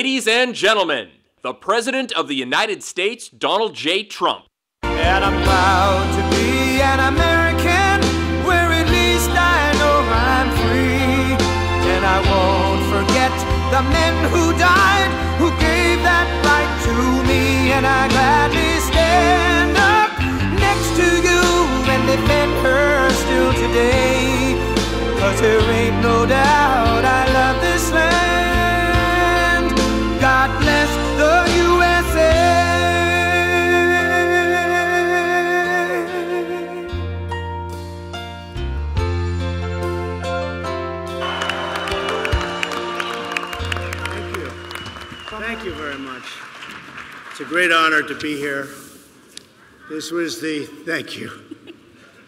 Ladies and gentlemen, the President of the United States, Donald J. Trump. And I'm proud to be an American, where at least I know I'm free. And I won't forget the men who died, who gave that right to me. And I gladly stand up next to you and defend her still today. 'Cause there ain't no doubt I love this land. God bless the USA. Thank you. Thank you very much. It's a great honor to be here. This was the, thank you.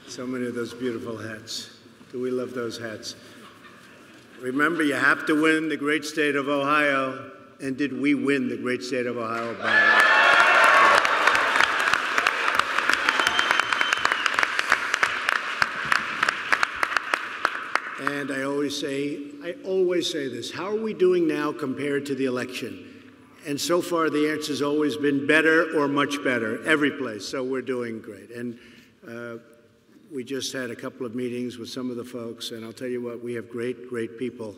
So many of those beautiful hats. Do we love those hats? Remember, you have to win the great state of Ohio. And did we win the great state of Ohio by? And I always say this, how are we doing now compared to the election? And so far, the answer has always been better or much better, every place. So we're doing great. And we just had a couple of meetings with some of the folks, and I'll tell you what, we have great, great people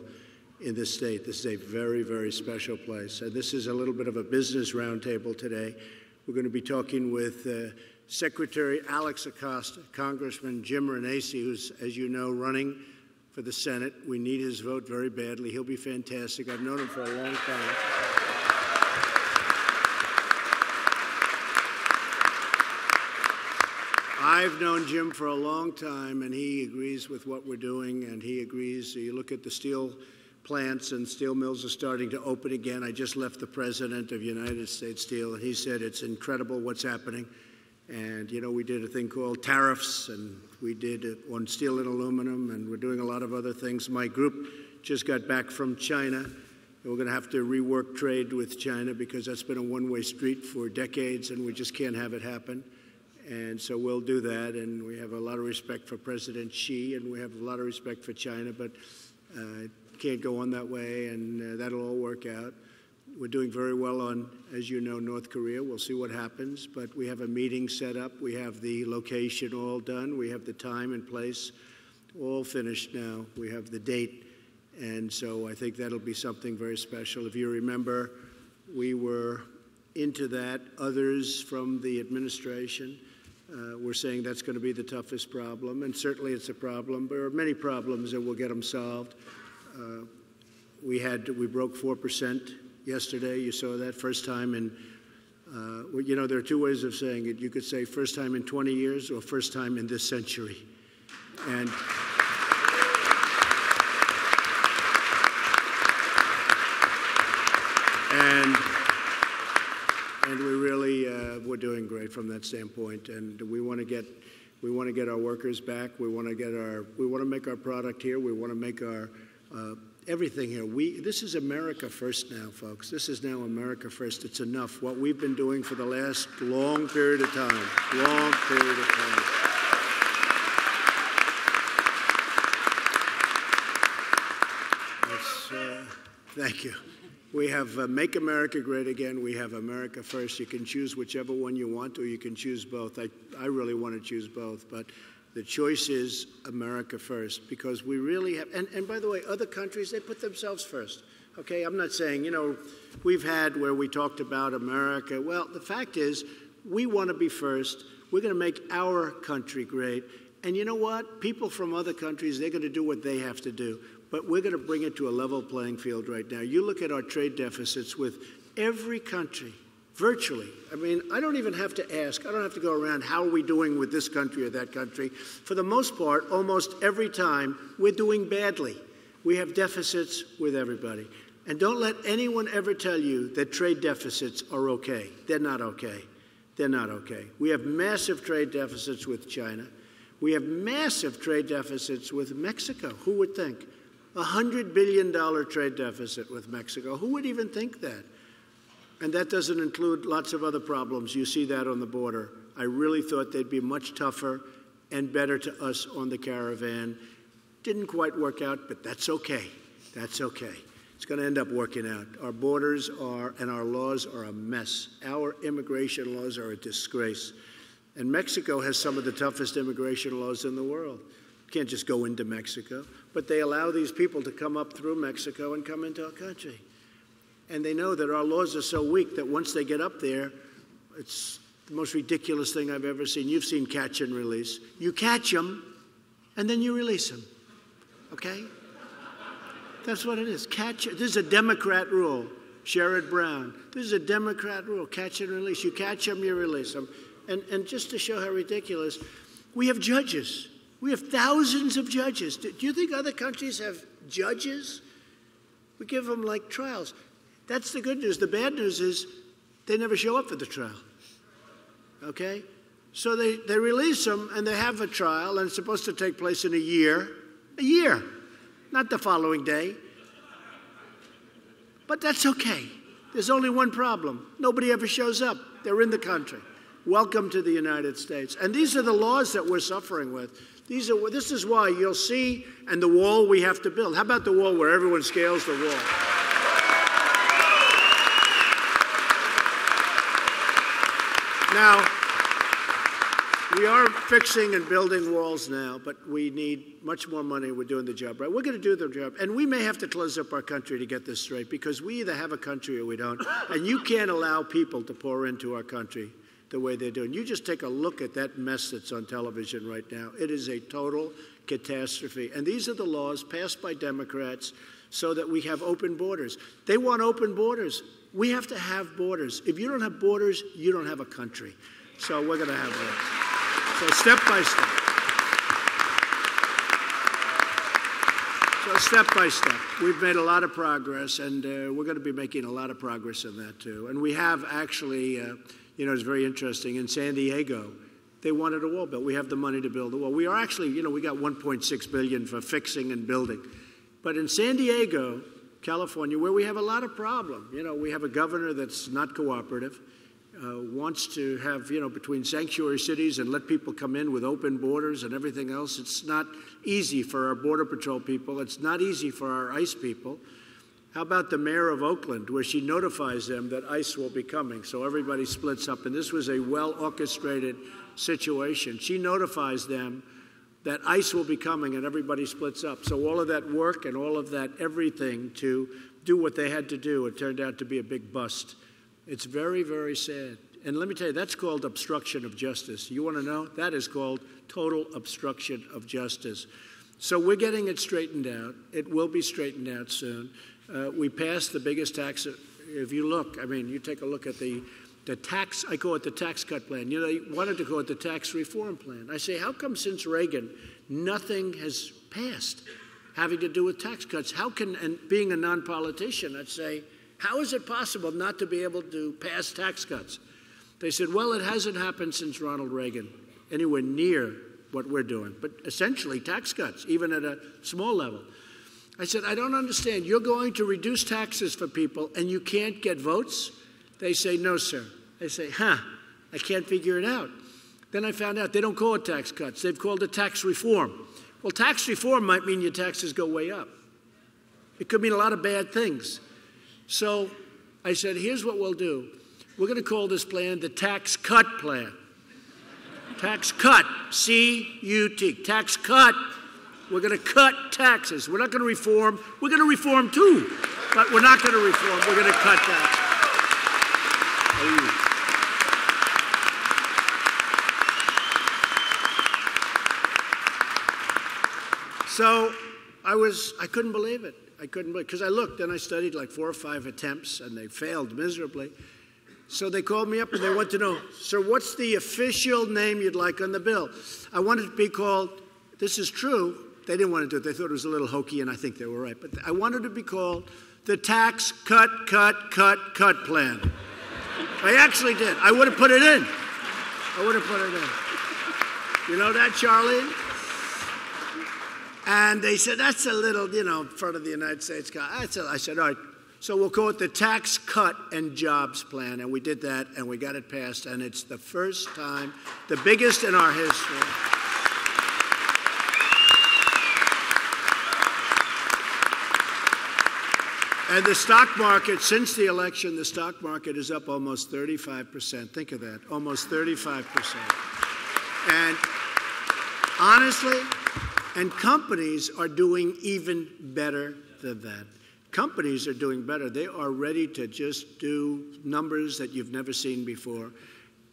in this state. This is a very, very special place. This is a little bit of a business roundtable today. We're going to be talking with Secretary Alex Acosta, Congressman Jim Renacci, who's, as you know, running for the Senate. We need his vote very badly. He'll be fantastic. I've known him for a long time. I've known Jim for a long time, and he agrees with what we're doing, and he agrees. You look at the steel plants, and steel mills are starting to open again. I just left the president of United States Steel, and he said it's incredible what's happening. And, you know, we did a thing called tariffs, and we did it on steel and aluminum, and we're doing a lot of other things. My group just got back from China, and we're going to have to rework trade with China because that's been a one-way street for decades, and we just can't have it happen. And so we'll do that, and we have a lot of respect for President Xi, and we have a lot of respect for China, but can't go on that way, and that'll all work out. We're doing very well on, as you know, North Korea. We'll see what happens, but we have a meeting set up. We have the location all done. We have the time and place all finished now. We have the date, and so I think that'll be something very special. If you remember, we were into that. Others from the administration were saying that's going to be the toughest problem, and certainly it's a problem. There are many problems, and we'll get them solved. We broke 4% yesterday. You saw that first time in, you know, there are two ways of saying it. You could say first time in 20 years or first time in this century. And we really, we're doing great from that standpoint. And we want to get our workers back. We want to make our product here. We want to make our everything here. This is America first now, folks. This is now America first. It's enough. What we've been doing for the last long period of time. Thank you. We have Make America Great Again. We have America First. You can choose whichever one you want, or you can choose both. I really want to choose both, but the choice is America First, because we really have, and by the way, other countries, they put themselves first. Okay, I'm not saying, you know, we've had where we talked about America. Well, the fact is, we want to be first. We're going to make our country great. And you know what? People from other countries, they're going to do what they have to do. But we're going to bring it to a level playing field right now. You look at our trade deficits with every country, virtually. I mean, I don't even have to ask. I don't have to go around, how are we doing with this country or that country? For the most part, almost every time, we're doing badly. We have deficits with everybody. And don't let anyone ever tell you that trade deficits are okay. They're not okay. They're not okay. We have massive trade deficits with China. We have massive trade deficits with Mexico. Who would think? $100 billion trade deficit with Mexico. Who would even think that? And that doesn't include lots of other problems. You see that on the border. I really thought they'd be much tougher and better to us on the caravan. Didn't quite work out, but that's okay. That's okay. It's going to end up working out. Our borders are, and our laws are a mess. Our immigration laws are a disgrace. And Mexico has some of the toughest immigration laws in the world. You can't just go into Mexico. But they allow these people to come up through Mexico and come into our country. And they know that our laws are so weak that once they get up there, it's the most ridiculous thing I've ever seen. You've seen catch and release. You catch them, and then you release them. Okay? That's what it is. Catch. This is a Democrat rule. Sherrod Brown. This is a Democrat rule. Catch and release. You catch them, you release them. And just to show how ridiculous, we have judges. We have thousands of judges. Do you think other countries have judges? We give them like trials. That's the good news. The bad news is they never show up for the trial. Okay? So they release them and they have a trial, and it's supposed to take place in a year. A year. Not the following day. But that's okay. There's only one problem. Nobody ever shows up. They're in the country. Welcome to the United States. And these are the laws that we're suffering with. This is why you'll see, and the wall we have to build. How about the wall where everyone scales the wall? Now, we are fixing and building walls now, but we need much more money. We're doing the job right. We're going to do the job. And we may have to close up our country to get this straight, because we either have a country or we don't. And you can't allow people to pour into our country the way they're doing. You just take a look at that mess that's on television right now. It is a total catastrophe. And these are the laws passed by Democrats so that we have open borders. They want open borders. We have to have borders. If you don't have borders, you don't have a country. So we're going to have that. So step by step. So step by step. We've made a lot of progress, and we're going to be making a lot of progress in that too. And we have actually, it's very interesting. In San Diego, they wanted a wall built. We have the money to build a wall. We are actually, we got $1.6 billion for fixing and building. But in San Diego, California, where we have a lot of problem, we have a governor that's not cooperative, wants to have, between sanctuary cities and let people come in with open borders and everything else. It's not easy for our Border Patrol people. It's not easy for our ICE people. How about the mayor of Oakland, where she notifies them that ICE will be coming, so everybody splits up? And this was a well-orchestrated situation. She notifies them that ICE will be coming and everybody splits up. So all of that work and all of that everything to do what they had to do, it turned out to be a big bust. It's very, very sad. And let me tell you, that's called obstruction of justice. You want to know? That is called total obstruction of justice. So we're getting it straightened out. It will be straightened out soon. We passed the biggest tax. If you look, you take a look at the tax, I call it the tax cut plan. They wanted to call it the tax reform plan. I say, how come since Reagan, nothing has passed having to do with tax cuts? How can, and being a non-politician, I'd say, how is it possible not to be able to pass tax cuts? They said, well, it hasn't happened since Ronald Reagan, anywhere near what we're doing. But essentially, tax cuts, even at a small level. I said, I don't understand. You're going to reduce taxes for people and you can't get votes? They say, no, sir. I say, I can't figure it out. Then I found out they don't call it tax cuts. They've called it tax reform. Well, tax reform might mean your taxes go way up. It could mean a lot of bad things. So I said, here's what we'll do. We're going to call this plan the tax cut plan. Tax cut, C-U-T, tax cut. We're going to cut taxes. We're not going to reform. We're going to reform too, but we're not going to reform. We're going to cut taxes. So I couldn't believe it. Because I looked and I studied like 4 or 5 attempts and they failed miserably. So they called me up and they wanted to know, sir, what's the official name you'd like on the bill? I wanted it to be called, this is true. They didn't want to do it. They thought it was a little hokey, and I think they were right. But I wanted it to be called the tax cut plan. I actually did. I would have put it in. You know that, Charlie? And they said, that's a little, in front of the United States. I said, all right. So we'll call it the Tax Cut and Jobs Plan. And we did that, and we got it passed. And it's the first time, the biggest in our history. And the stock market, since the election, the stock market is up almost 35%. Think of that, almost 35%. And honestly, and companies are doing even better than that. Companies are doing better. They are ready to just do numbers that you've never seen before.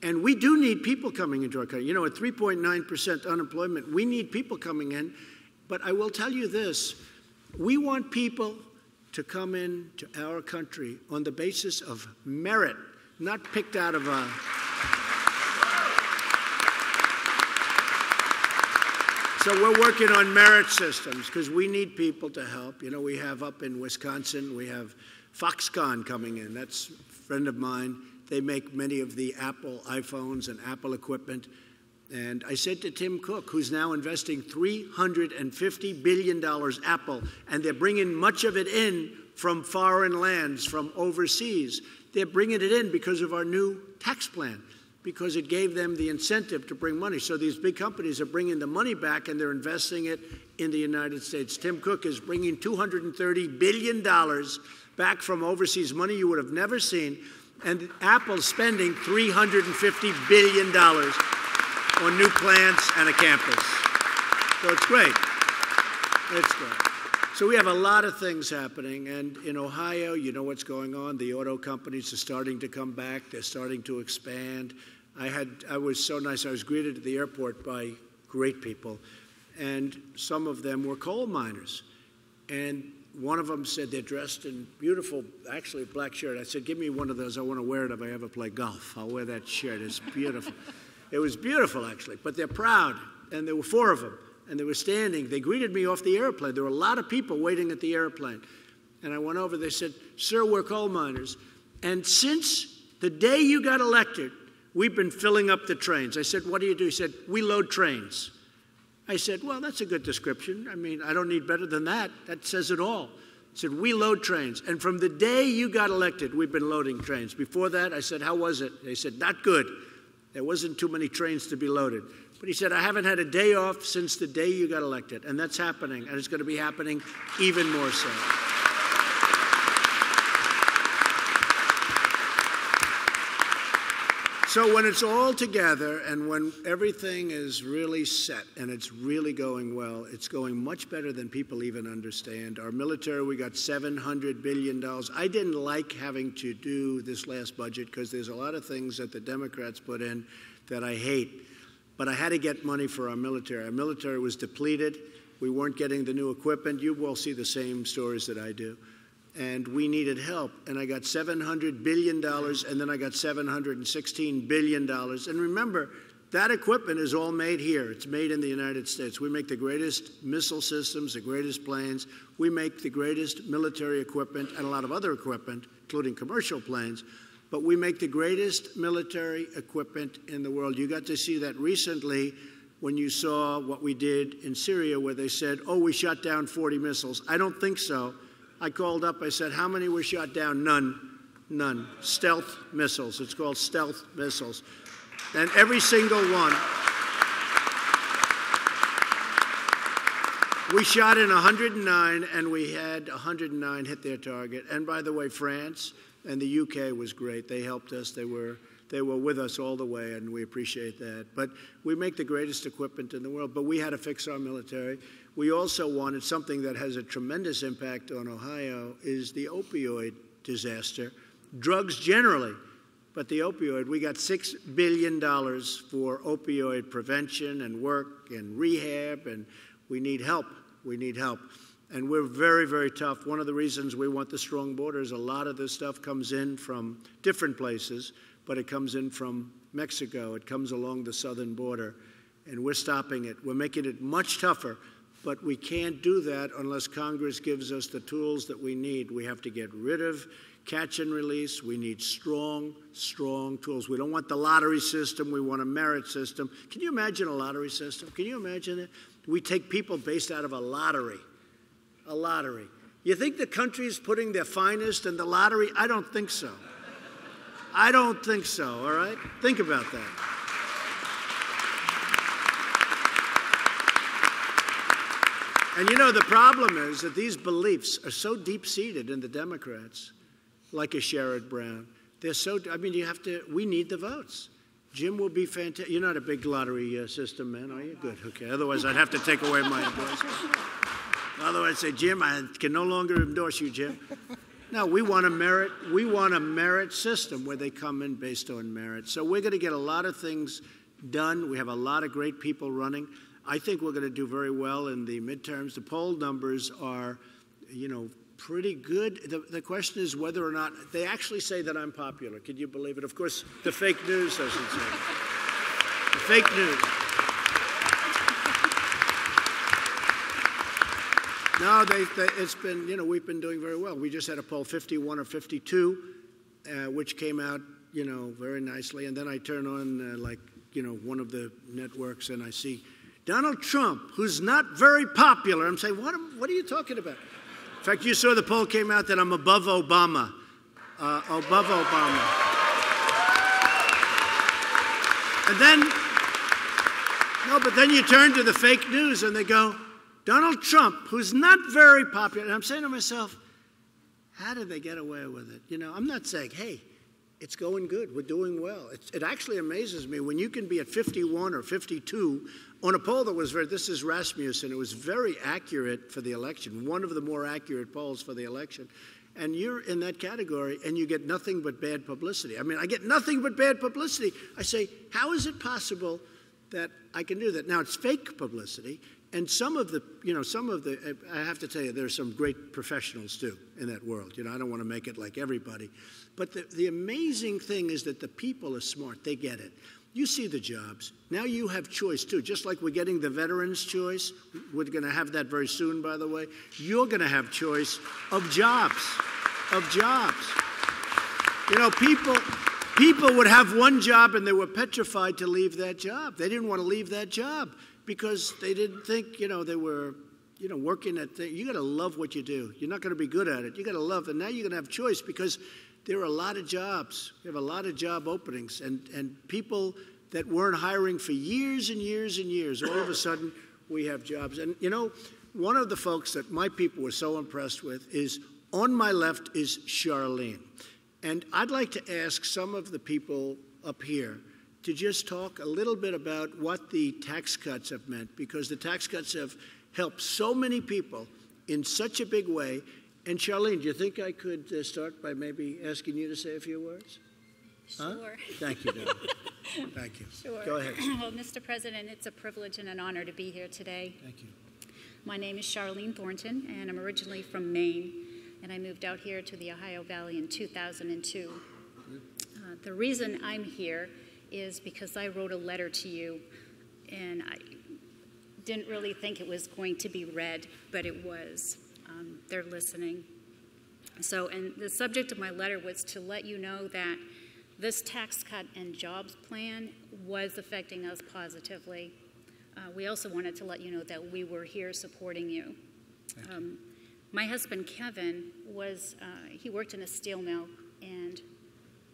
And we do need people coming into our country. You know, at 3.9% unemployment, we need people coming in. But I will tell you this, we want people to come in to our country on the basis of merit, not picked out of a... So we're working on merit systems because we need people to help. You know, we have up in Wisconsin, we have Foxconn coming in. That's a friend of mine. They make many of the Apple iPhones and Apple equipment. And I said to Tim Cook, who's now investing $350 billion, Apple, and they're bringing much of it in from foreign lands, from overseas. They're bringing it in because of our new tax plan, because it gave them the incentive to bring money. So these big companies are bringing the money back and they're investing it in the United States. Tim Cook is bringing $230 billion back from overseas, money you would have never seen. And Apple's spending $350 billion on new plants and a campus. So it's great. It's great. So we have a lot of things happening. And in Ohio, you know what's going on. The auto companies are starting to come back. They're starting to expand. I was so nice. I was greeted at the airport by great people. And some of them were coal miners. And one of them said they're dressed in beautiful, actually black shirt. I said, give me one of those. I want to wear it if I ever play golf. I'll wear that shirt. It's beautiful. It was beautiful, actually. But they're proud. And there were 4 of them. And they were standing. They greeted me off the airplane. There were a lot of people waiting at the airplane. And I went over. They said, sir, we're coal miners. And since the day you got elected, we've been filling up the trains. I said, what do you do? He said, we load trains. I said, well, that's a good description. I mean, I don't need better than that. That says it all. He said, we load trains. And from the day you got elected, we've been loading trains. Before that, I said, how was it? They said, not good. There wasn't too many trains to be loaded. But he said, I haven't had a day off since the day you got elected. And that's happening. And it's going to be happening even more so. So when it's all together and when everything is really set and it's really going well, it's going much better than people even understand. Our military, we got $700 billion. I didn't like having to do this last budget because there's a lot of things that the Democrats put in that I hate. But I had to get money for our military. Our military was depleted. We weren't getting the new equipment. You will see the same stories that I do. And we needed help. And I got $700 billion, and then I got $716 billion. And remember, that equipment is all made here. It's made in the United States. We make the greatest missile systems, the greatest planes. We make the greatest military equipment and a lot of other equipment, including commercial planes. But we make the greatest military equipment in the world. You got to see that recently when you saw what we did in Syria, where they said, oh, we shot down 40 missiles. I don't think so. I called up, I said, how many were shot down? None. Stealth missiles. It's called stealth missiles. And every single one. We shot in 109, and we had 109 hit their target. And by the way, France and the UK was great. They helped us. They were with us all the way, and we appreciate that. But we make the greatest equipment in the world, but we had to fix our military. We also wanted something that has a tremendous impact on Ohio is the opioid disaster. Drugs generally, but the opioid. We got $6 billion for opioid prevention and work and rehab, and we need help. We need help. And we're very, very tough. One of the reasons we want the strong border is a lot of this stuff comes in from different places, but it comes in from Mexico. It comes along the southern border, and we're stopping it. We're making it much tougher. But we can't do that unless Congress gives us the tools that we need. We have to get rid of catch and release. We need strong, strong tools. We don't want the lottery system. We want a merit system. Can you imagine a lottery system? Can you imagine it? We take people based out of a lottery. A lottery. You think the country is putting their finest in the lottery? I don't think so. I don't think so, all right? Think about that. And you know, the problem is that these beliefs are so deep-seated in the Democrats, like a Sherrod Brown. They're so, I mean, we need the votes. Jim will be fantastic. You're not a big lottery system man, are you? Good, okay. Otherwise, I'd have to take away my endorsement. Otherwise, I'd say, Jim, I can no longer endorse you, Jim. No, we want a merit system where they come in based on merit. So we're going to get a lot of things done. We have a lot of great people running. I think we're going to do very well in the midterms. The poll numbers are, you know, pretty good. The question is whether or not they actually say that I'm popular. Can you believe it? Of course, the fake news doesn't say it. The fake news. No, it's been, you know, we've been doing very well. We just had a poll 51 or 52, which came out, you know, very nicely. And then I turn on, like, you know, one of the networks and I see Donald Trump, who's not very popular. I'm saying, what are you talking about? In fact, you saw the poll came out that I'm above Obama. Above Obama. And then, no, but then you turn to the fake news and they go, Donald Trump, who's not very popular. And I'm saying to myself, how did they get away with it? You know, I'm not saying, hey, it's going good. We're doing well. It actually amazes me when you can be at 51 or 52 on a poll that was this is Rasmussen. It was very accurate for the election, one of the more accurate polls for the election. And you're in that category and you get nothing but bad publicity. I mean, I get nothing but bad publicity. I say, how is it possible that I can do that? Now, it's fake publicity. And some of the, I have to tell you, there's some great professionals too in that world. You know, I don't want to make it like everybody. But the amazing thing is that the people are smart. They get it. You see the jobs. Now you have choice too. Just like we're getting the veterans' choice. We're going to have that very soon, by the way. You're going to have choice of jobs. Of jobs. You know, people would have one job and they were petrified to leave that job. They didn't want to leave that job because they didn't think, you know, they were, you know, working at you got to love what you do. You're not going to be good at it. You got to love it. And now you're going to have choice because there are a lot of jobs. We have a lot of job openings. And people that weren't hiring for years and years and years, all of a sudden we have jobs. And, you know, one of the folks that my people were so impressed with is, on my left is Charlene. And I'd like to ask some of the people up here to just talk a little bit about what the tax cuts have meant, because the tax cuts have helped so many people in such a big way. And Charlene, do you think I could start by maybe asking you to say a few words? Sure. Huh? Thank you, darling. Thank you. Sure. Go ahead. Well, Mr. President, it's a privilege and an honor to be here today. Thank you. My name is Charlene Thornton, and I'm originally from Maine, and I moved out here to the Ohio Valley in 2002. The reason I'm here is because I wrote a letter to you, and I didn't really think it was going to be read, but it was. They're listening. So, and the subject of my letter was to let you know that this tax cut and jobs plan was affecting us positively. We also wanted to let you know that we were here supporting you. My husband, Kevin, he worked in a steel mill, and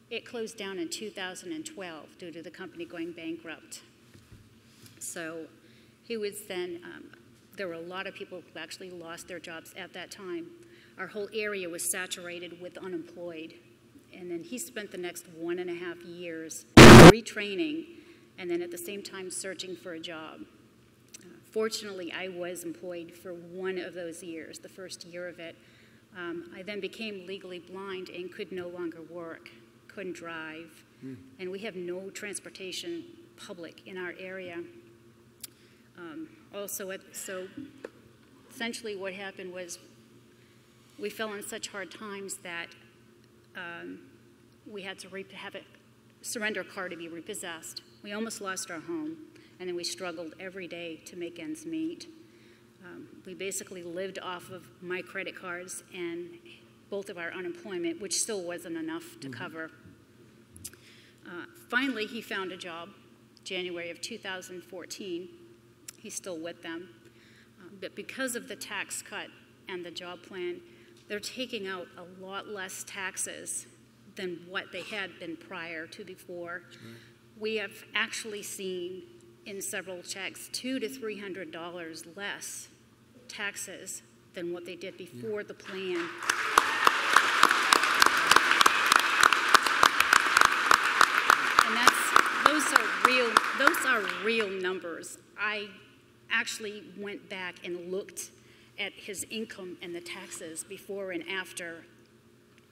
it closed down in 2012 due to the company going bankrupt. So he was then, there were a lot of people who actually lost their jobs at that time. Our whole area was saturated with unemployed. And then he spent the next 1.5 years retraining and then at the same time searching for a job. Fortunately, I was employed for one of those years, the first year of it. I then became legally blind and could no longer work, couldn't drive, and we have no transportation public in our area. So essentially what happened was we fell in such hard times that we had to have a surrender car to be repossessed. We almost lost our home, and then we struggled every day to make ends meet. We basically lived off of my credit cards and both of our unemployment, which still wasn't enough to cover. Finally, he found a job, January of 2014. He's still with them. But because of the tax cut and the job plan, they're taking out a lot less taxes than what they had been prior to before. Right. We have actually seen in several checks $200 to $300 less taxes than what they did before the plan. And those are real numbers. I actually went back and looked at his income and the taxes before and after,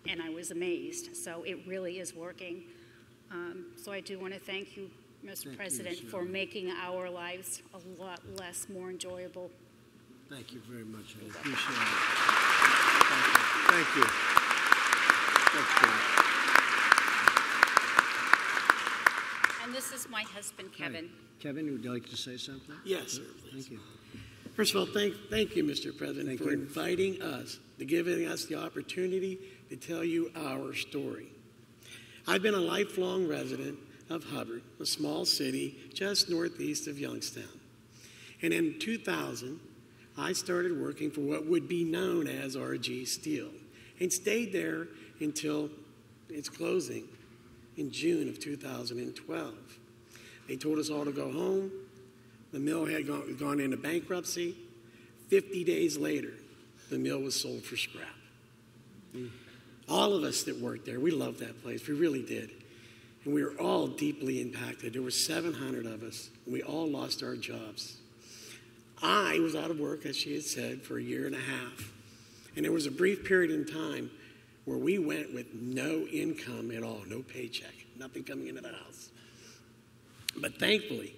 and I was amazed. So it really is working. So I do want to thank you, Mr. President, for making our lives a lot more enjoyable. Thank you very much. I appreciate it. Thank you. Thank you. And this is my husband, Kevin. Hi. Kevin, would you like to say something? Yes, sir. Thank you. First of all, thank you, Mr. President, for inviting us, to giving us the opportunity to tell you our story. I've been a lifelong resident of Hubbard, a small city just northeast of Youngstown. And in 2000, I started working for what would be known as RG Steel and stayed there until its closing in June of 2012. They told us all to go home. The mill had gone into bankruptcy. 50 days later, the mill was sold for scrap. All of us that worked there, we loved that place. We really did. And we were all deeply impacted. There were 700 of us, and we all lost our jobs. I was out of work, as she had said, for a year and a half. And there was a brief period in time where we went with no income at all, no paycheck, nothing coming into the house. But thankfully,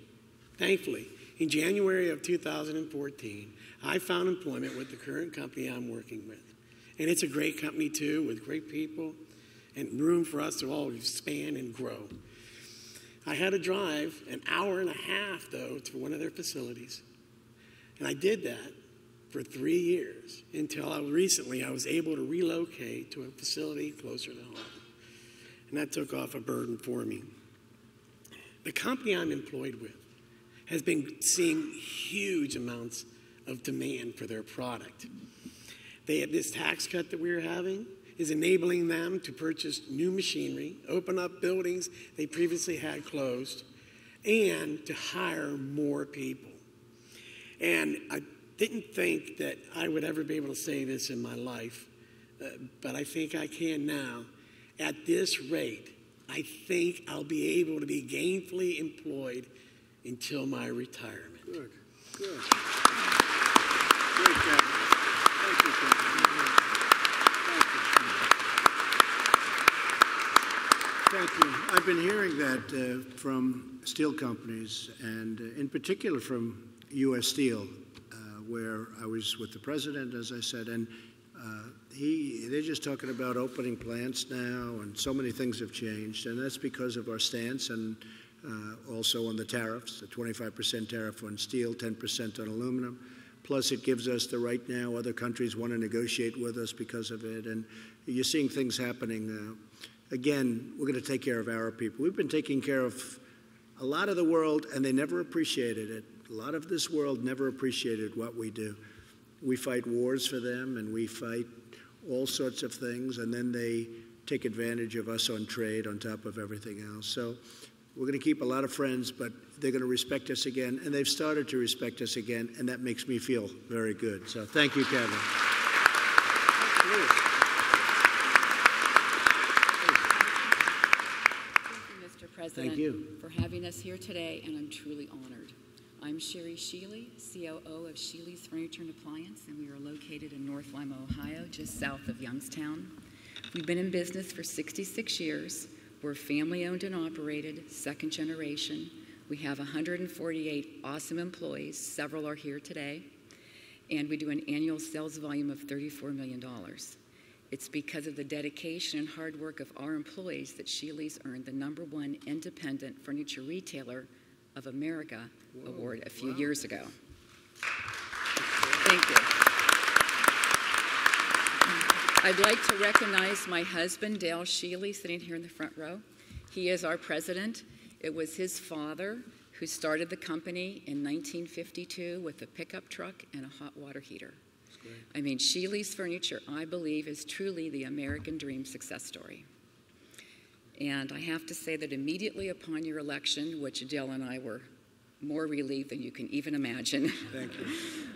in January of 2014, I found employment with the current company I'm working with. And it's a great company, too, with great people and room for us to all expand and grow. I had to drive an hour and a half, though, to one of their facilities. And I did that for 3 years until recently I was able to relocate to a facility closer to home. And that took off a burden for me. The company I'm employed with has been seeing huge amounts of demand for their product. They have this tax cut that we're having is enabling them to purchase new machinery, open up buildings they previously had closed, and to hire more people. And I didn't think that I would ever be able to say this in my life, but I think I can now. At this rate, I think I'll be able to be gainfully employed until my retirement. Good. Good, Kevin. Thank you, Kevin. Thank you. I've been hearing that from steel companies, and in particular from U.S. Steel, where I was with the president, as I said, and they're just talking about opening plants now, and so many things have changed, and that's because of our stance, and also on the tariffs, the 25% tariff on steel, 10% on aluminum. Plus, it gives us the right now. Other countries want to negotiate with us because of it, and you're seeing things happening. Again, we're going to take care of our people. We've been taking care of a lot of the world, and they never appreciated it. A lot of this world never appreciated what we do. We fight wars for them, and we fight all sorts of things, and then they take advantage of us on trade on top of everything else. So we're going to keep a lot of friends, but they're going to respect us again, and they've started to respect us again, and that makes me feel very good. So thank you, Kevin. President, thank you for having us here today, and I'm truly honored. I'm Sherry Sheely, COO of Sheely's Furniture and Appliance, and we are located in North Lima, Ohio, just south of Youngstown. We've been in business for 66 years. We're family-owned and operated, second generation. We have 148 awesome employees. Several are here today. And we do an annual sales volume of $34 million. It's because of the dedication and hard work of our employees that Sheely's earned the #1 independent furniture retailer of America award a few years ago. Thank you. I'd like to recognize my husband, Dale Sheely, sitting here in the front row. He is our president. It was his father who started the company in 1952 with a pickup truck and a hot water heater. I mean, Sheely's Furniture, I believe, is truly the American dream success story. And I have to say that immediately upon your election, which Dale and I were more relieved than you can even imagine. Thank you.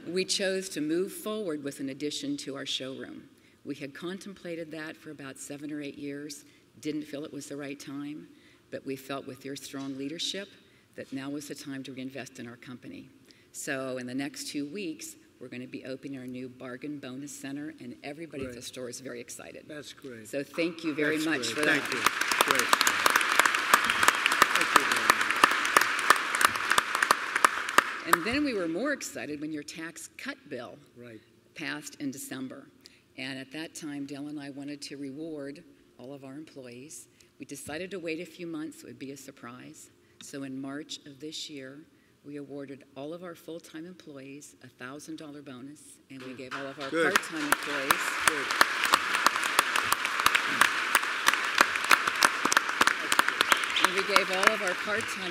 We chose to move forward with an addition to our showroom. We had contemplated that for about 7 or 8 years, didn't feel it was the right time, but we felt with your strong leadership that now was the time to reinvest in our company. So in the next 2 weeks, we're going to be opening our new bargain bonus center, and everybody at the store is very excited. That's great. So thank you very much for that. Thank you. Great. Thank you very much. And then we were more excited when your tax cut bill passed in December. And at that time, Dale and I wanted to reward all of our employees. We decided to wait a few months. It would be a surprise. So in March of this year, we awarded all of our full-time employees a $1,000 bonus, and we gave all of our part-time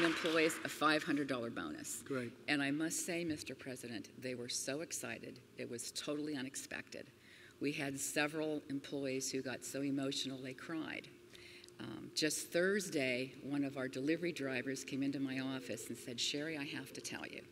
employees a $500 bonus. Great. And I must say, Mr. President, they were so excited. It was totally unexpected. We had several employees who got so emotional they cried. Just Thursday, one of our delivery drivers came into my office and said, Sherry, I have to tell you,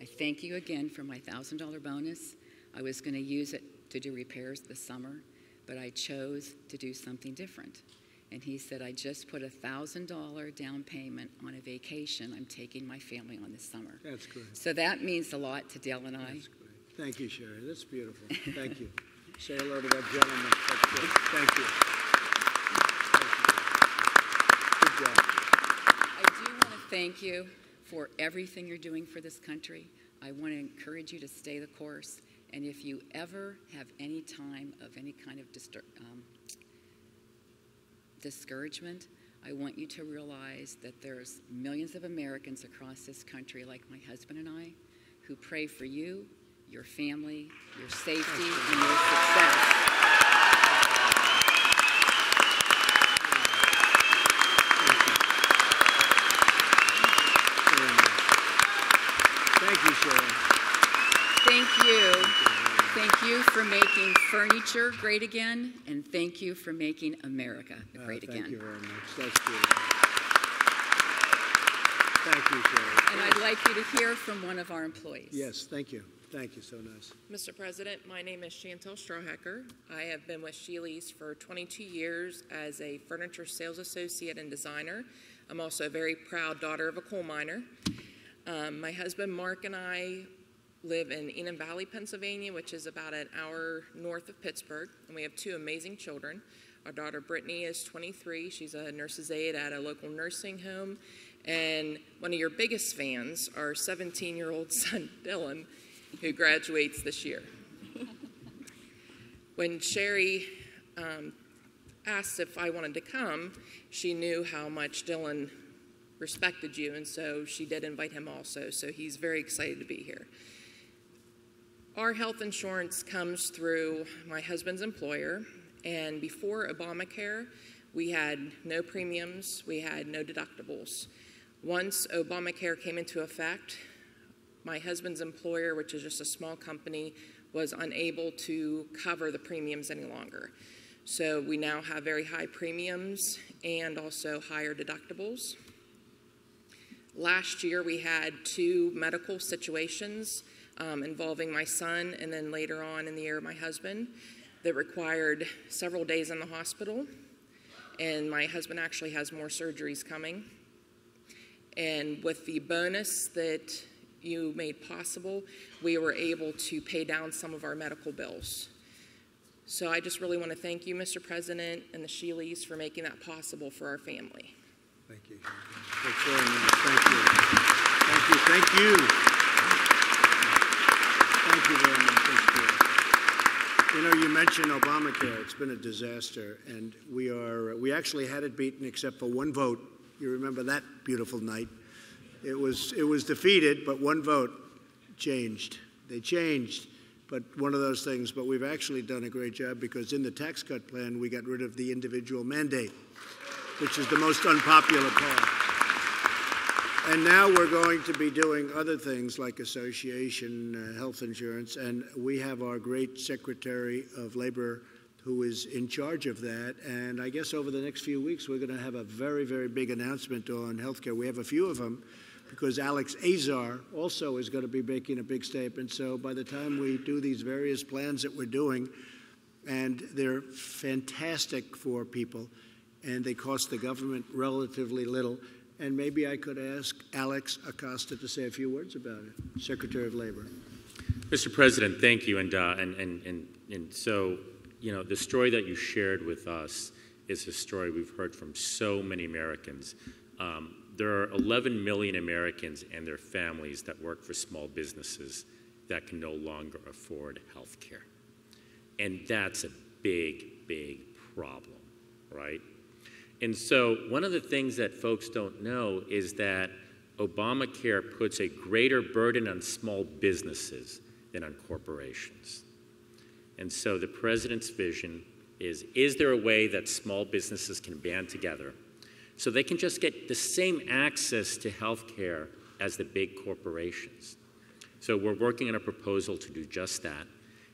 I thank you again for my $1,000 bonus. I was going to use it to do repairs this summer, but I chose to do something different. And he said, I just put a $1,000 down payment on a vacation I'm taking my family on this summer. That's great. So that means a lot to Dale and I. That's great. Thank you, Sherry. That's beautiful. Thank you. Say hello to that gentleman. That's good. Thank you. Good job. I do want to thank you for everything you're doing for this country. I want to encourage you to stay the course. And if you ever have any time of any kind of discouragement, I want you to realize that there's millions of Americans across this country, like my husband and I, who pray for you, your family, your safety, and your success. Thank you, Sharon. Thank you. Thank you for making furniture great again, and thank you for making America great again. Thank you very much. That's beautiful. Thank you, Sharon. And I'd like you to hear from one of our employees. Yes, thank you. Thank you, so nice. Mr. President, my name is Chantel Strawhecker. I have been with Sheely's for 22 years as a furniture sales associate and designer. I'm also a very proud daughter of a coal miner. My husband Mark and I live in Enum Valley, Pennsylvania, which is about an hour north of Pittsburgh, and we have 2 amazing children. Our daughter Brittany is 23. She's a nurse's aide at a local nursing home, and one of your biggest fans, our 17-year-old son Dylan, who graduates this year. When Sherry asked if I wanted to come, she knew how much Dylan respected you, and so she did invite him also, so he's very excited to be here. Our health insurance comes through my husband's employer, and before Obamacare, we had no premiums, we had no deductibles. Once Obamacare came into effect, my husband's employer, which is just a small company, was unable to cover the premiums any longer. So we now have very high premiums and also higher deductibles. Last year we had 2 medical situations involving my son, and then later on in the year my husband, that required several days in the hospital. And my husband actually has more surgeries coming. And with the bonus that you made possible, we were able to pay down some of our medical bills. So I just really want to thank you, Mr. President, and the Sheelys for making that possible for our family. Thank you. That's very nice. Thank you. Thank you. Thank you. Thank you very much. That's good. You know, you mentioned Obamacare. It's been a disaster, and we actually had it beaten except for 1 vote. You remember that beautiful night? It was defeated, but 1 vote changed. They changed, but one of those things. But we've actually done a great job, because in the tax cut plan, we got rid of the individual mandate, which is the most unpopular part. And now we're going to be doing other things like association health insurance, and we have our great Secretary of Labor who is in charge of that. And I guess over the next few weeks, we're going to have a very, very big announcement on healthcare. We have a few of them, because Alex Azar also is going to be making a big statement. So by the time we do these various plans that we're doing, and they're fantastic for people, and they cost the government relatively little, and maybe I could ask Alex Acosta to say a few words about it, Secretary of Labor. Mr. President, thank you. And so, you know, the story that you shared with us is a story we've heard from so many Americans. There are 11 million Americans and their families that work for small businesses that can no longer afford health care. And that's a big, big problem, right? And so one of the things that folks don't know is that Obamacare puts a greater burden on small businesses than on corporations. And so the president's vision is there a way that small businesses can band together so they can just get the same access to health care as the big corporations? So we're working on a proposal to do just that,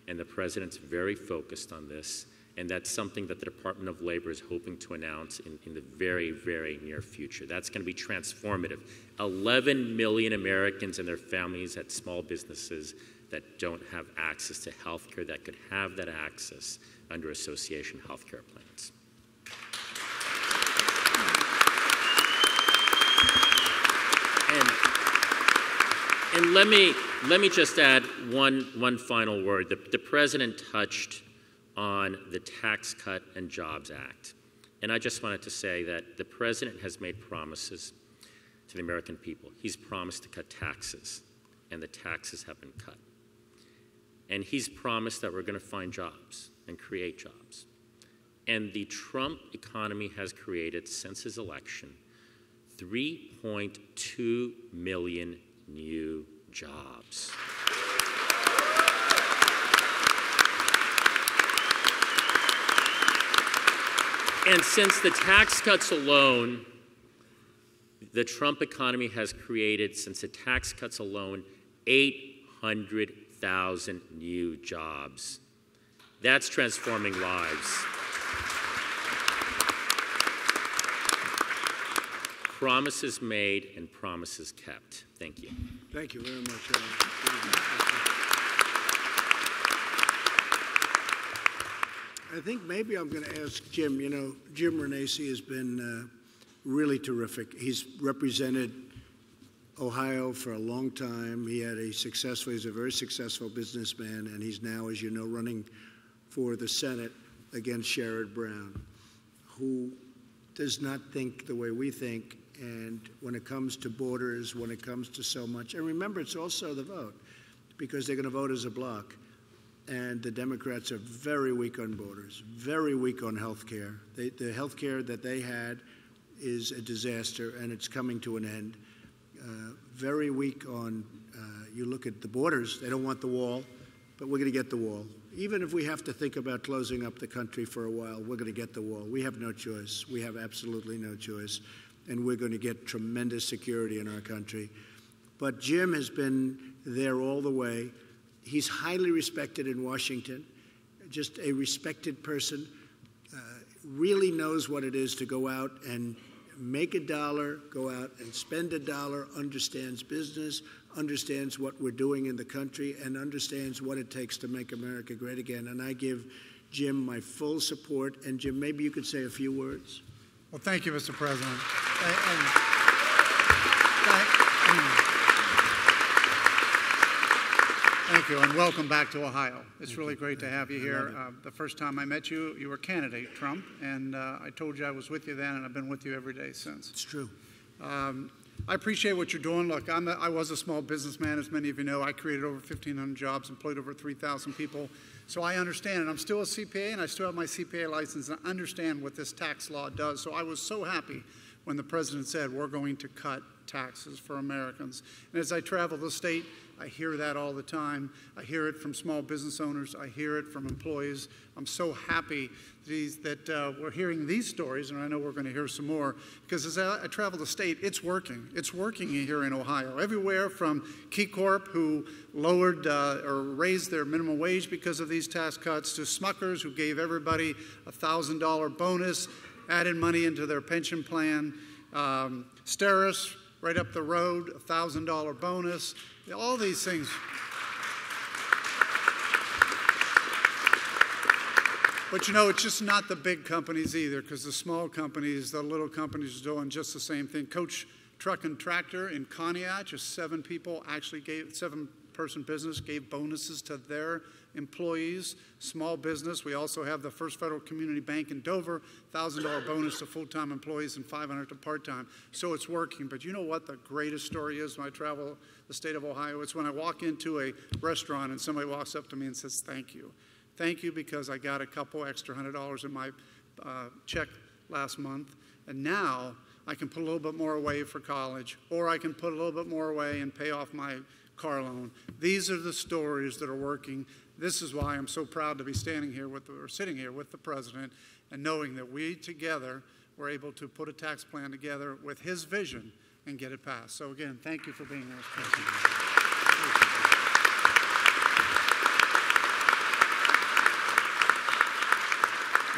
and the president's very focused on this, and that's something that the Department of Labor is hoping to announce in the very, very near future. That's going to be transformative. 11 million Americans and their families at small businesses that don't have access to health care that could have that access under association health care plans. And let me just add one final word. The president touched on the Tax Cut and Jobs Act. And I just wanted to say that the president has made promises to the American people. He's promised to cut taxes, and the taxes have been cut. And he's promised that we're going to find jobs and create jobs. And the Trump economy has created, since his election, 3.2 million new jobs. And since the tax cuts alone, the Trump economy has created, since the tax cuts alone, 800,000 new jobs. That's transforming lives. Promises made and promises kept. Thank you. Thank you very much. I think maybe I'm going to ask Jim. You know, Jim Renacci has been really terrific. He's represented Ohio for a long time. He's a very successful businessman, and he's now, as you know, running for the Senate against Sherrod Brown, who does not think the way we think. And when it comes to borders, when it comes to so much, and remember, it's also the vote, because they're going to vote as a bloc. And the Democrats are very weak on borders, very weak on health care. The health care that they had is a disaster, and it's coming to an end. Very weak on, you look at the borders, they don't want the wall, but we're going to get the wall. Even if we have to think about closing up the country for a while, we're going to get the wall. We have no choice. We have absolutely no choice. And we're going to get tremendous security in our country. But Jim has been there all the way. He's highly respected in Washington, just a respected person, really knows what it is to go out and make a dollar, go out and spend a dollar, understands business, understands what we're doing in the country, and understands what it takes to make America great again. And I give Jim my full support. And Jim, maybe you could say a few words. Well, thank you, Mr. President. Thank you, and welcome back to Ohio. It's really great to have you here. The first time I met you, you were candidate Trump, and I told you I was with you then, and I've been with you every day since. It's true. I appreciate what you're doing. Look, I was a small businessman, as many of you know. I created over 1,500 jobs, employed over 3,000 people. So I understand, and I'm still a CPA, and I still have my CPA license, and I understand what this tax law does. So I was so happy when the president said, we're going to cut taxes for Americans. And as I travel the state, I hear that all the time. I hear it from small business owners. I hear it from employees. I'm so happy that we're hearing these stories, and I know we're going to hear some more, because as I travel the state, it's working. It's working here in Ohio. Everywhere from KeyCorp, who lowered or raised their minimum wage because of these tax cuts, to Smuckers, who gave everybody a $1,000 bonus, added money into their pension plan, Steris, right up the road, a $1,000 bonus, all these things. But you know, it's just not the big companies either, because the small companies, the little companies are doing just the same thing. Coach Truck and Tractor in Conneaut, just 7 people actually gave, 7-person business gave bonuses to their employees. Small business. We also have the First Federal Community Bank in Dover, $1,000 bonus to full-time employees and $500 to part-time. So it's working. But you know what the greatest story is when I travel the state of Ohio? It's when I walk into a restaurant and somebody walks up to me and says, "Thank you. Thank you because I got a couple extra $100 in my check last month, and now I can put a little bit more away for college, or I can put a little bit more away and pay off my car loan." These are the stories that are working. This is why I'm so proud to be sitting here with the president and knowing that we together were able to put a tax plan together with his vision and get it passed. So again, thank you for being here, Mr. President.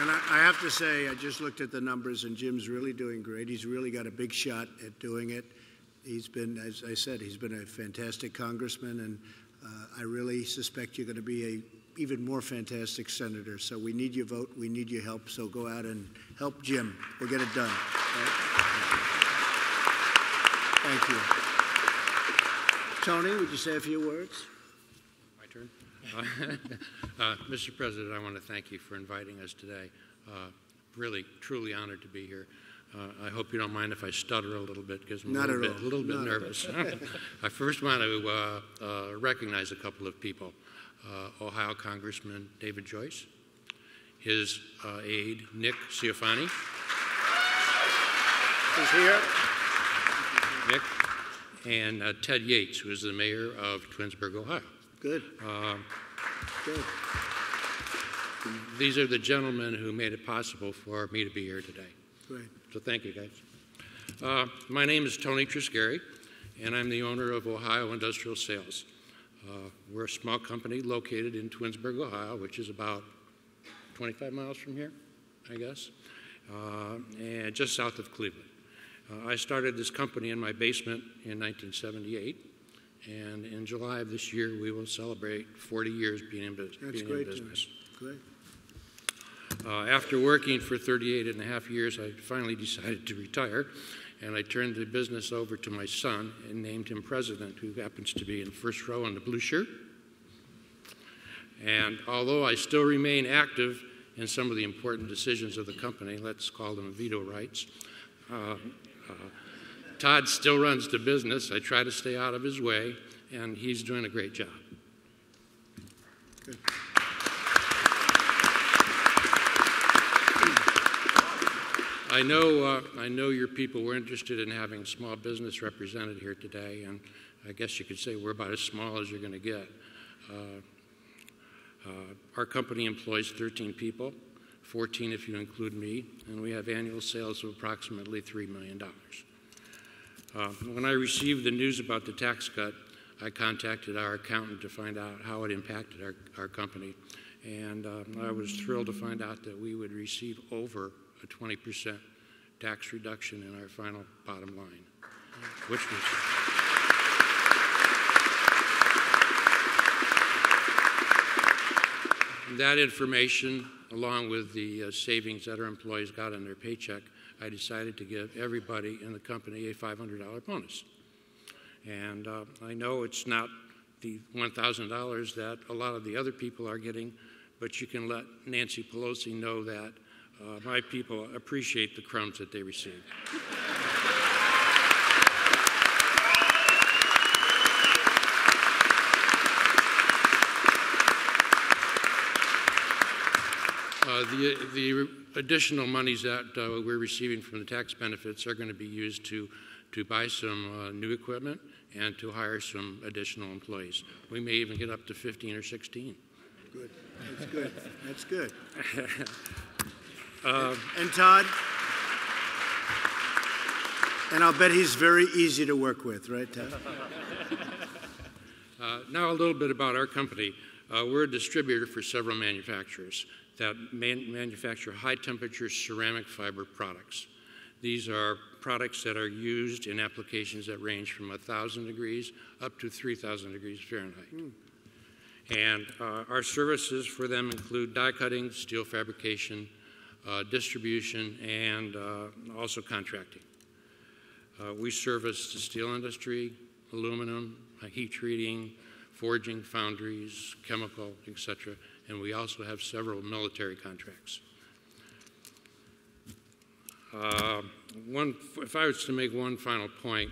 And I have to say, I just looked at the numbers, and Jim's really doing great. He's really got a big shot at doing it. He's been, as I said, he's been a fantastic congressman, and I really suspect you're going to be a even more fantastic senator. So we need your vote. We need your help. So go out and help Jim. We'll get it done. Right? Thank you. Tony, would you say a few words? My turn. Mr. President, I want to thank you for inviting us today. Really, truly honored to be here. I hope you don't mind if I stutter a little bit because I'm a little bit nervous. I first want to recognize a couple of people. Ohio Congressman David Joyce, his aide Nick Ciofani. He's here. Nick. And Ted Yates, who is the mayor of Twinsburg, Ohio. Good. Good. These are the gentlemen who made it possible for me to be here today. Great. So thank you, guys. My name is Tony Triscari, and I'm the owner of Ohio Industrial Sales. We're a small company located in Twinsburg, Ohio, which is about 25 miles from here, I guess, and just south of Cleveland. I started this company in my basement in 1978. And in July of this year, we will celebrate 40 years being in business. That's great, business. Great. After working for 38 and a half years, I finally decided to retire, and I turned the business over to my son and named him president, who happens to be in the first row in the blue shirt. And although I still remain active in some of the important decisions of the company, let's call them veto rights, Todd still runs the business. I try to stay out of his way, and he's doing a great job. Good. I know your people were interested in having small business represented here today, and I guess you could say we're about as small as you're going to get. Our company employs 13 people, 14 if you include me, and we have annual sales of approximately $3 million. When I received the news about the tax cut, I contacted our accountant to find out how it impacted our company. And I was thrilled to find out that we would receive over a 20% tax reduction in our final bottom line, which was... That information, along with the savings that our employees got on their paycheck, I decided to give everybody in the company a $500 bonus. And I know it's not the $1,000 that a lot of the other people are getting, but you can let Nancy Pelosi know that my people appreciate the crumbs that they receive. The additional monies that we're receiving from the tax benefits are going to be used to buy some new equipment and to hire some additional employees. We may even get up to 15 or 16. Good. That's good. That's good. And Todd? And I'll bet he's very easy to work with, right, Todd? Now a little bit about our company. We're a distributor for several manufacturers that manufacture high-temperature ceramic fiber products. These are products that are used in applications that range from 1,000 degrees up to 3,000 degrees Fahrenheit. And our services for them include die cutting, steel fabrication, distribution, and also contracting. We service the steel industry, aluminum, heat treating, forging, foundries, chemical, etc. And we also have several military contracts. If I was to make one final point,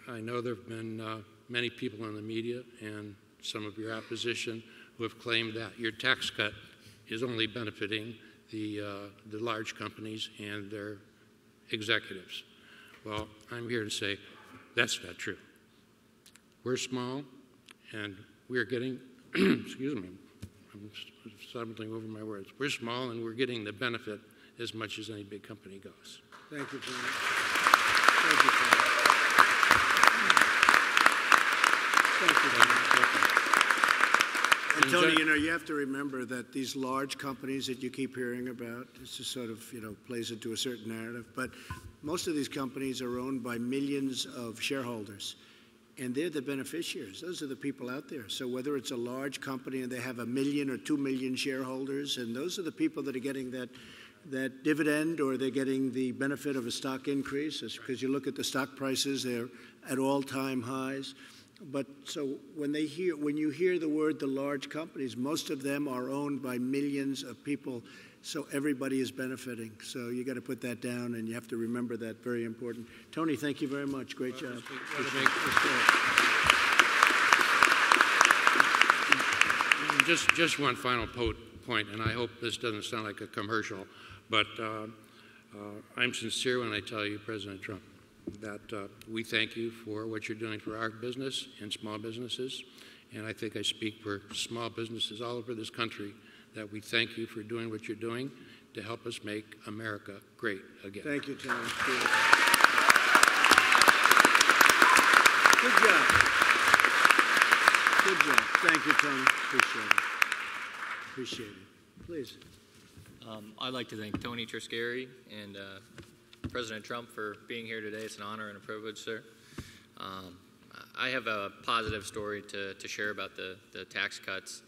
I know there have been many people in the media and some of your opposition who have claimed that your tax cut is only benefiting the large companies and their executives. Well, I'm here to say that's not true. We're small, and we're getting, excuse me, I'm stumbling over my words. We're small, and we're getting the benefit as much as any big company goes. Thank you, Tony. Thank you, Tony. Thank you, Tony. And Tony, you know, you have to remember that these large companies that you keep hearing about, this just sort of, you know, plays into a certain narrative, but most of these companies are owned by millions of shareholders, and they're the beneficiaries. Those are the people out there. So whether it's a large company and they have 1 million or 2 million shareholders, and those are the people that are getting that dividend, or they're getting the benefit of a stock increase, because you look at the stock prices, they're at all-time highs. But so when you hear the word the large companies, most of them are owned by millions of people, so everybody is benefiting. So you got to put that down, and you have to remember that. Very important. Tony, thank you very much. Great job. Just one final point, and I hope this doesn't sound like a commercial, but I'm sincere when I tell you, President Trump, that we thank you for what you're doing for our business and small businesses. And I think I speak for small businesses all over this country that we thank you for doing what you're doing to help us make America great again. Thank you, Tony. Good job. Good job. Thank you, Tony. Appreciate it. Appreciate it. Please. I'd like to thank Tony Triscari and President Trump for being here today. It's an honor and a privilege, sir. I have a positive story to share about the tax cuts,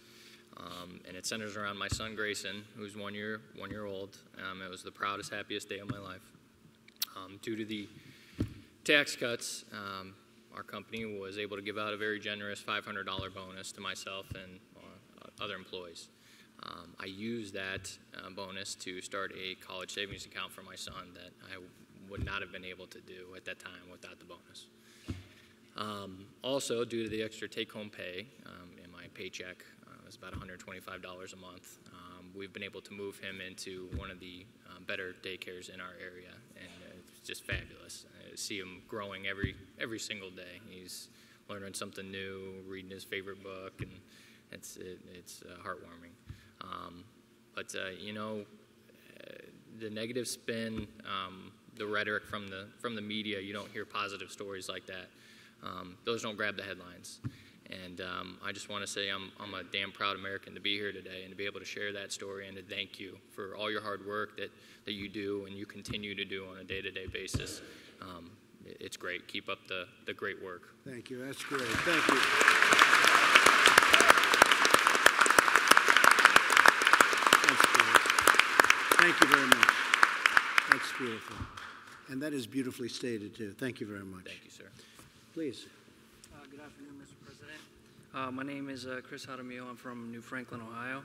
and it centers around my son Grayson, who's one year old. It was the proudest, happiest day of my life. Due to the tax cuts, our company was able to give out a very generous $500 bonus to myself and other employees. I used that bonus to start a college savings account for my son that I would not have been able to do at that time without the bonus. Also, due to the extra take-home pay in my paycheck, it was about $125 a month, we've been able to move him into one of the better daycares in our area, and it's just fabulous. I see him growing every single day. He's learning something new, reading his favorite book, and it's heartwarming. But you know, the negative spin, the rhetoric from the media, you don't hear positive stories like that. Those don't grab the headlines. And I just want to say I'm a damn proud American to be here today and to be able to share that story and to thank you for all your hard work that you do and you continue to do on a day-to-day basis. It's great. Keep up the great work. Thank you. That's great. Thank you. Thank you very much. That's beautiful. And that is beautifully stated, too. Thank you very much. Thank you, sir. Please. Good afternoon, Mr. President. My name is Chris Jaramillo. I'm from New Franklin, Ohio.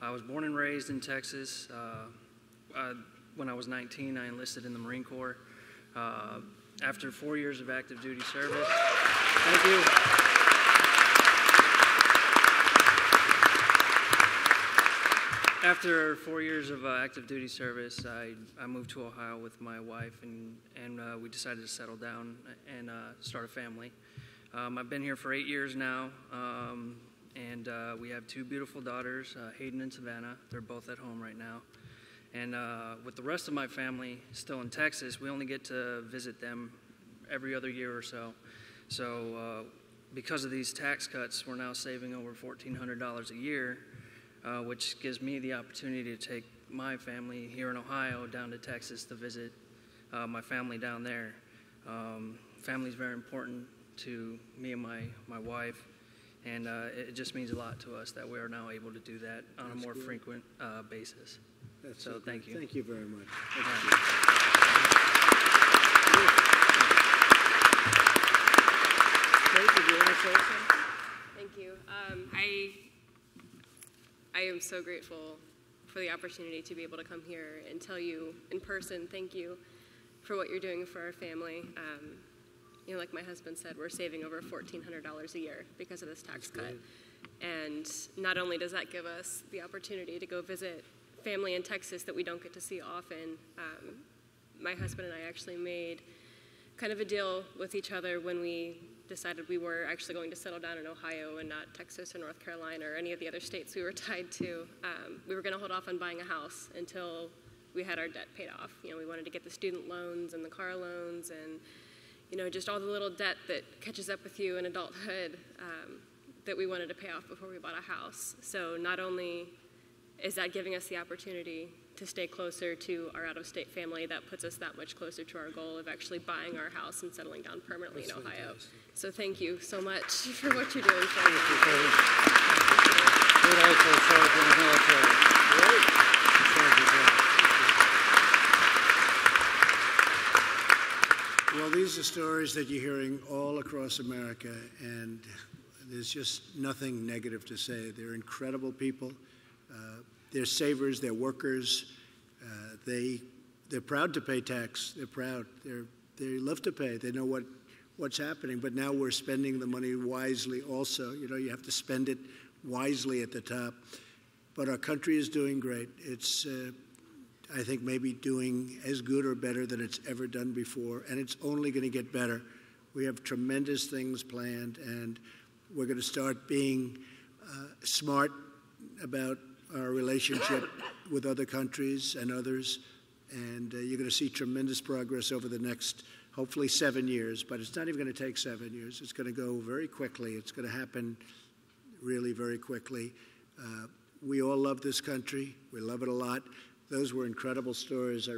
I was born and raised in Texas. When I was 19, I enlisted in the Marine Corps. After 4 years of active duty service, thank you. After 4 years of active duty service, I moved to Ohio with my wife, and we decided to settle down and start a family. I've been here for 8 years now, and we have two beautiful daughters, Hayden and Savannah. They're both at home right now. And with the rest of my family still in Texas, we only get to visit them every other year or so. So because of these tax cuts, we're now saving over $1,400 a year, which gives me the opportunity to take my family here in Ohio down to Texas to visit my family down there. Family is very important to me and my wife, and it just means a lot to us that we are now able to do that on a more frequent basis. So thank you. Thank you very much. Thank you. I am so grateful for the opportunity to be able to come here and tell you in person, thank you for what you're doing for our family. You know, like my husband said, we're saving over $1,400 a year because of this tax cut. And not only does that give us the opportunity to go visit family in Texas that we don't get to see often, my husband and I actually made kind of a deal with each other when we decided we were actually going to settle down in Ohio and not Texas or North Carolina or any of the other states we were tied to. We were going to hold off on buying a house until we had our debt paid off. You know, we wanted to get the student loans and the car loans and, you know, just all the little debt that catches up with you in adulthood that we wanted to pay off before we bought a house. So not only is that giving us the opportunity to stay closer to our out-of-state family, that puts us that much closer to our goal of actually buying our house and settling down permanently in Ohio. So thank you so much for what you're doing for us. We'd also served in the military. Well, these are stories that you're hearing all across America, and there's just nothing negative to say. They're incredible people. They're savers. They're workers. They're proud to pay tax. They're proud. They love to pay. They know what's happening. But now we're spending the money wisely. Also, you know, you have to spend it wisely at the top. But our country is doing great. It's I think maybe doing as good or better than it's ever done before, and it's only going to get better. We have tremendous things planned, and we're going to start being smart about our relationship with other countries and others, and you're going to see tremendous progress over the next, hopefully, 7 years, but it's not even going to take 7 years. It's going to go very quickly. It's going to happen really very quickly. We all love this country. We love it a lot. Those were incredible stories. I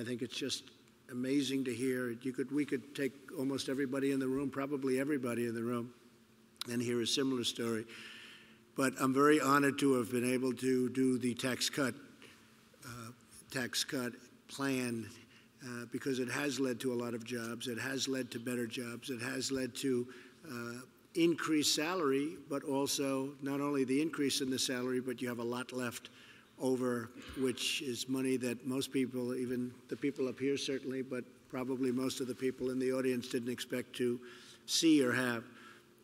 think it's just amazing to hear. We could take almost everybody in the room, probably everybody in the room, and hear a similar story. But I'm very honored to have been able to do the tax cut plan because it has led to a lot of jobs. It has led to better jobs. It has led to increased salary, but also not only the increase in the salary, but you have a lot left over, which is money that most people, even the people up here certainly, but probably most of the people in the audience didn't expect to see or have.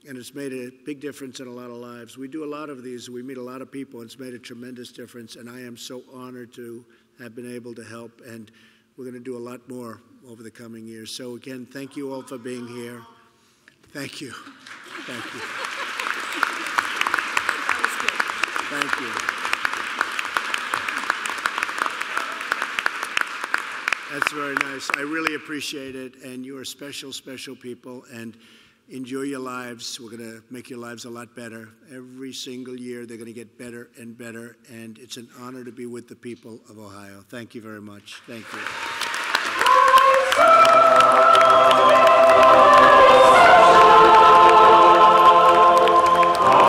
And it's made a big difference in a lot of lives. We do a lot of these. We meet a lot of people, and it's made a tremendous difference. And I am so honored to have been able to help. And we're going to do a lot more over the coming years. So again, thank you all for being here. Thank you. Thank you. Thank you. That's very nice. I really appreciate it. And you are special, special people. And enjoy your lives. We're going to make your lives a lot better. Every single year, they're going to get better and better. And it's an honor to be with the people of Ohio. Thank you very much. Thank you.